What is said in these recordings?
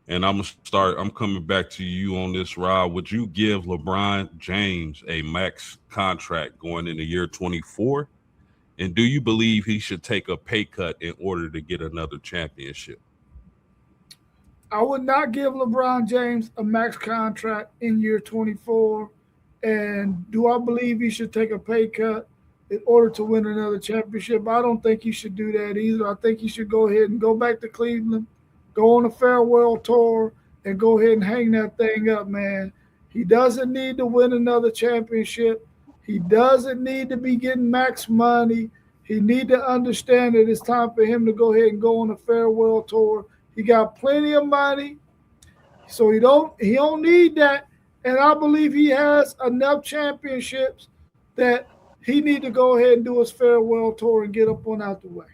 And I'm coming back to you on this, Rob. Would you give LeBron James a max contract going into year 24? And do you believe he should take a pay cut in order to get another championship? I would not give LeBron James a max contract in year 24. And do I believe he should take a pay cut in order to win another championship? I don't think he should do that either. I think he should go ahead and go back to Cleveland, go on a farewell tour, and go ahead and hang that thing up, man. He doesn't need to win another championship. He doesn't need to be getting max money. He need to understand that it's time for him to go ahead and go on a farewell tour. He got plenty of money, so he don't need that. And I believe he has enough championships that he need to go ahead and do his farewell tour and get up on out the way.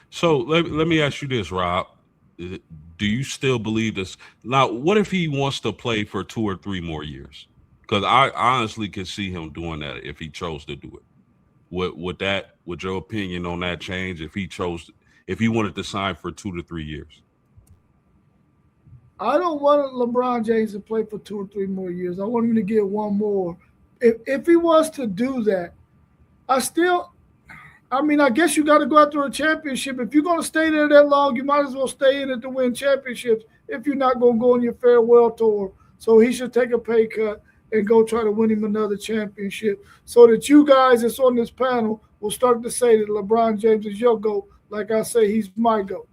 So let me ask you this, Rob. Uh, Do you still believe this? Now, what if he wants to play for 2 or 3 more years? Because I honestly could see him doing that if he chose to do it. Would your opinion on that change if he wanted to sign for 2 to 3 years? I don't want LeBron James to play for 2 or 3 more years. I want him to get one more. If he wants to do that, I still, I mean, I guess you got to go after a championship. If you're going to stay there that long, you might as well stay in it to win championships if you're not going to go on your farewell tour. So he should take a pay cut and go try to win him another championship so that you guys that's on this panel will start to say that LeBron James is your GOAT. Like I say, he's my GOAT.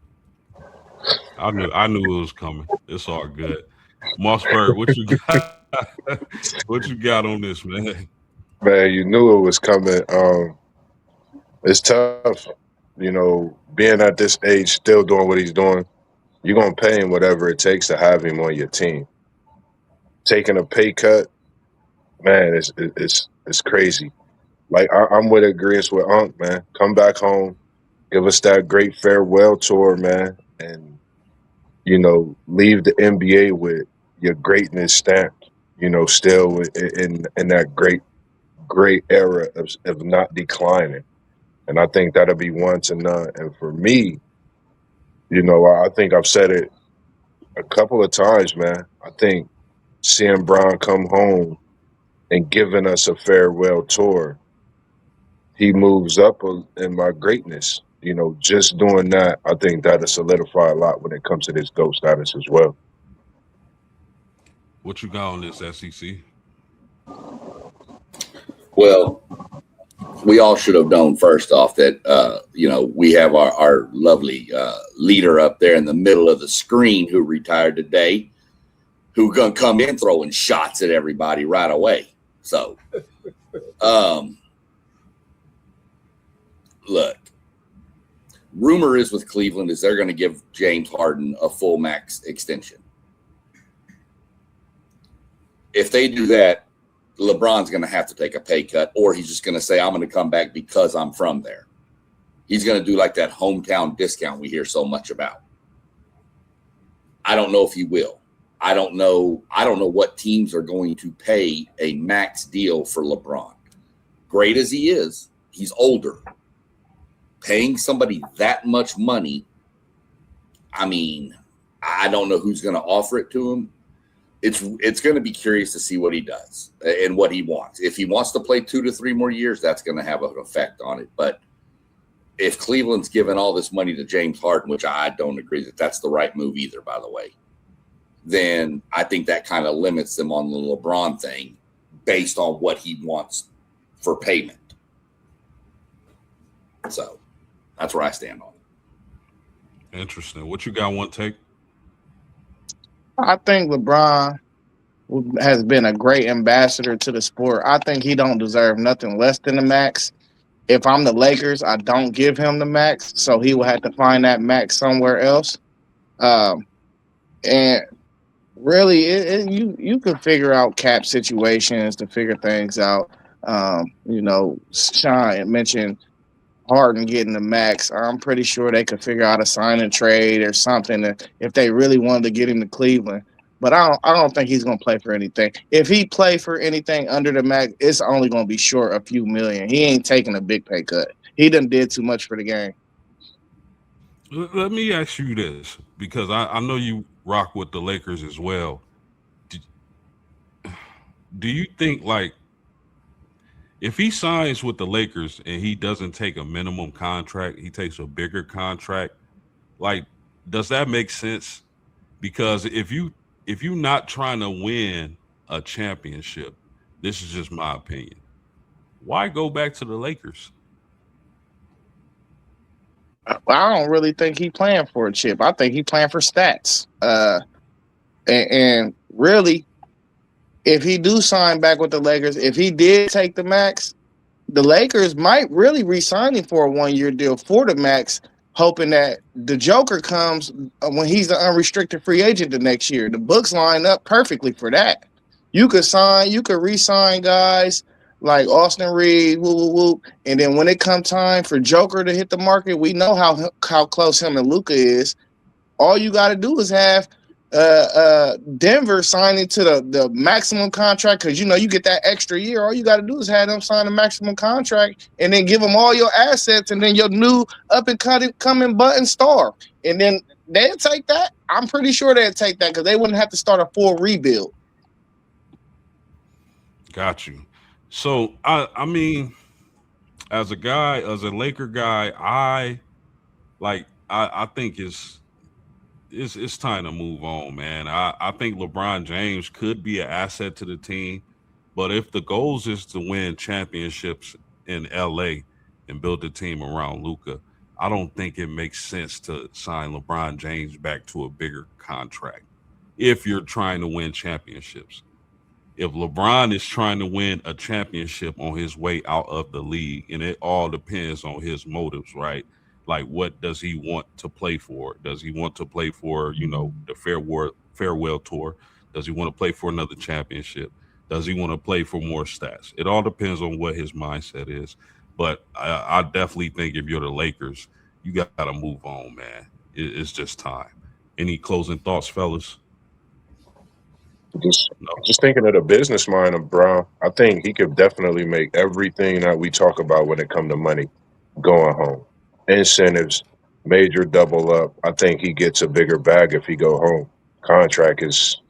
I knew it was coming. It's all good. Mossberg, what you got? What you got on this, man? Man, you knew it was coming. It's tough, being at this age, still doing what he's doing. You're gonna pay him whatever it takes to have him on your team. Taking a pay cut, man, it's crazy. Like I'm with agreement with Unc, man. Come back home, give us that great farewell tour, man, and leave the NBA with your greatness stamped. Still in that great era of not declining. And I think that'll be one to none. And for me, I think I've said it a couple of times, man. I think seeing Brown come home and giving us a farewell tour, he moves up in my greatness. Just doing that, I think that'll solidify a lot when it comes to this GOAT status as well. What you got on this, SEC? Well, we all should have known first off that we have our lovely leader up there in the middle of the screen who retired today, who gonna come in throwing shots at everybody right away. So, look, rumor is with Cleveland is they're going to give James Harden a full max extension. If they do that, LeBron's going to have to take a pay cut, or he's just going to say, I'm going to come back because I'm from there. He's going to do like that hometown discount we hear so much about. I don't know if he will. I don't know what teams are going to pay a max deal for LeBron. Great as he is, he's older. Paying somebody that much money, I mean, I don't know who's going to offer it to him. It's going to be curious to see what he does and what he wants. If he wants to play 2 to 3 more years, that's going to have an effect on it. But if Cleveland's given all this money to James Harden, which I don't agree that that's the right move either, by the way, then I think that kind of limits them on the LeBron thing based on what he wants for payment. So that's where I stand on it. Interesting. What you got? One take. I think LeBron has been a great ambassador to the sport. I think he don't deserve nothing less than the max. If I'm the Lakers, I don't give him the max, so he will have to find that max somewhere else. And really, you can figure out cap situations to figure things out. Sean mentioned Harden getting the max. I'm pretty sure they could figure out a sign and trade or something if they really wanted to get him to Cleveland. But I don't think he's going to play for anything. If he play for anything under the max, it's only going to be short a few million. He ain't taking a big pay cut. He done did too much for the game. Let me ask you this, because I know rock with the Lakers as well. Do, do you think like if he signs with the Lakers and he doesn't take a minimum contract, he takes a bigger contract, like does that make sense? Because if you not trying to win a championship, this is just my opinion. Why go back to the Lakers? I don't really think he playing for a chip. I think he playing for stats. And really, if he do sign back with the Lakers, if he did take the max, the Lakers might really re-sign him for a 1-year deal for the max, hoping that the Joker comes when he's an unrestricted free agent the next year. The books line up perfectly for that. You could re-sign guys like Austin Reed, woo, woo, woo, and then when it come time for Joker to hit the market, we know how close him and Luka is. All you got to do is have Denver signing to the maximum contract because you get that extra year. All you got to do is have them sign a maximum contract and then give them all your assets and then your new up and coming button star. And then they'll take that. I'm pretty sure they'll take that because they wouldn't have to start a full rebuild. Got you. So I mean, as a guy, as a Laker guy, I think it's time to move on, man. I think LeBron James could be an asset to the team, but if the goals is to win championships in LA and build the team around Luca, I don't think it makes sense to sign LeBron James back to a bigger contract if you're trying to win championships. If LeBron is trying to win a championship on his way out of the league, and it all depends on his motives, right? Like, what does he want to play for? Does he want to play for, the farewell tour? Does he want to play for another championship? Does he want to play for more stats? It all depends on what his mindset is. But I definitely think if you're the Lakers, you got to move on, man. It's just time. Any closing thoughts, fellas? Just No. just thinking of the business mind of Brown, I think he could definitely make everything that we talk about when it come to money going home. Incentives, major double up. I think he gets a bigger bag if he go home. Contract is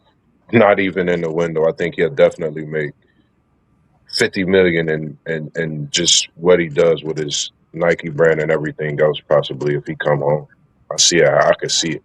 not even in the window. I think he'll definitely make 50 million and just what he does with his Nike brand and everything else possibly if he come home. I could see it.